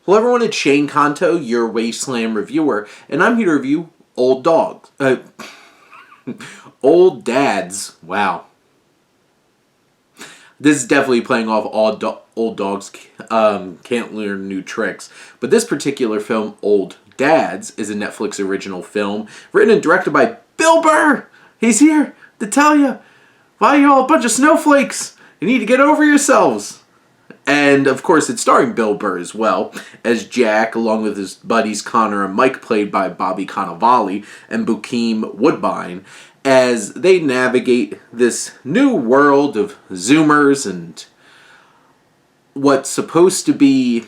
Hello everyone, it's Shane Kanto, your Wasteland reviewer, and I'm here to review Old Dogs. Old Dads. Wow. This is definitely playing off Old Dogs Can't Learn New Tricks. But this particular film, Old Dads, is a Netflix original film written and directed by Bill Burr. He's here to tell you, why are you all a bunch of snowflakes? You need to get over yourselves. And, of course, it's starring Bill Burr as well, as Jack, along with his buddies Connor and Mike, played by Bobby Cannavale and Bokeem Woodbine, as they navigate this new world of Zoomers and what's supposed to be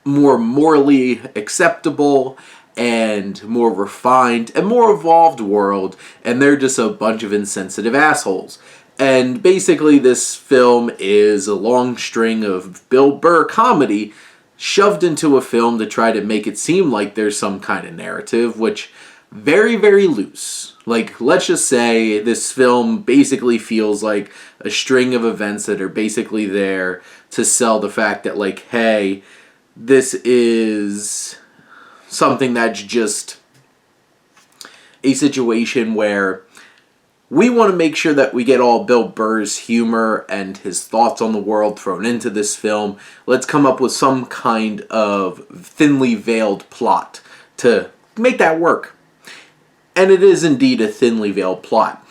more morally acceptable and more refined and more evolved world, and they're just a bunch of insensitive assholes. And basically this film is a long string of Bill Burr comedy shoved into a film to try to make it seem like there's some kind of narrative, which very, very loose. Like, let's just say this film basically feels like a string of events that are basically there to sell the fact that, like, hey, this is something that's just a situation where we want to make sure that we get all Bill Burr's humor and his thoughts on the world thrown into this film. Let's come up with some kind of thinly veiled plot to make that work. And it is indeed a thinly veiled plot.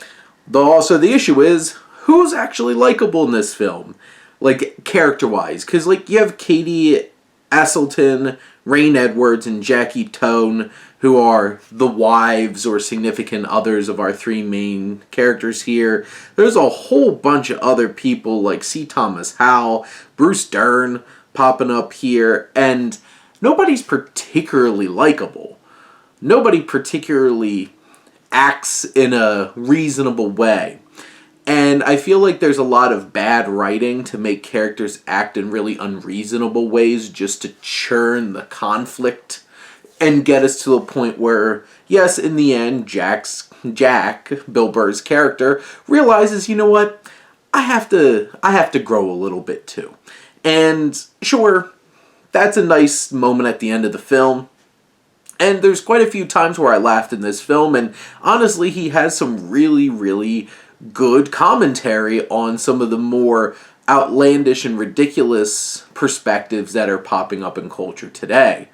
Though also the issue is, who's actually likable in this film? Like, character-wise. Because, like, you have Katie Aselton, Rain Edwards, and Jackie Tohn, who are the wives or significant others of our three main characters here. There's a whole bunch of other people like C. Thomas Howell, Bruce Dern popping up here, and nobody's particularly likable. Nobody particularly acts in a reasonable way. And I feel like there's a lot of bad writing to make characters act in really unreasonable ways just to churn the conflict and get us to a point where, yes, in the end, Jack, Bill Burr's character, realizes, you know what, I have to grow a little bit too. And sure, that's a nice moment at the end of the film. And there's quite a few times where I laughed in this film, and honestly, he has some really, really good commentary on some of the more outlandish and ridiculous perspectives that are popping up in culture today.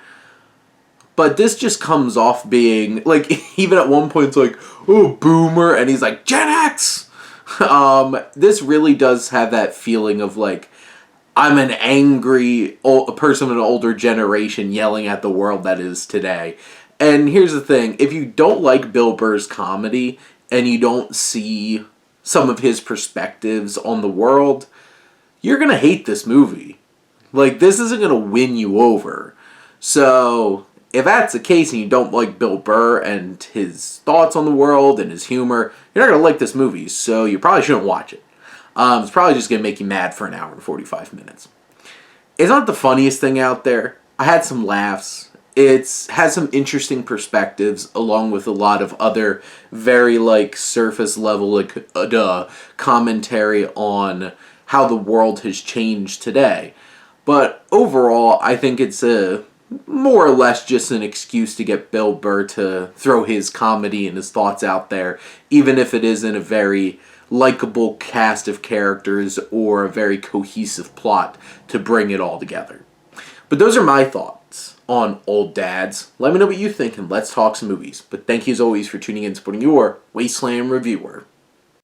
But this just comes off being, like, even at one point it's like, oh, boomer, and he's like, Gen X! This really does have that feeling of, like, I'm an angry person of an older generation yelling at the world that is today. And here's the thing, if you don't like Bill Burr's comedy, and you don't see some of his perspectives on the world, you're gonna hate this movie. Like, this isn't gonna win you over. So, if that's the case and you don't like Bill Burr and his thoughts on the world and his humor, you're not going to like this movie, so you probably shouldn't watch it. It's probably just going to make you mad for an hour and 45 minutes. It's not the funniest thing out there. I had some laughs. It has some interesting perspectives along with a lot of other very, like, surface level commentary on how the world has changed today. But overall, I think it's more or less just an excuse to get Bill Burr to throw his comedy and his thoughts out there, even if it isn't a very likable cast of characters or a very cohesive plot to bring it all together. But those are my thoughts on Old Dads. Let me know what you think and let's talk some movies. But thank you as always for tuning in and supporting your Wasteland reviewer.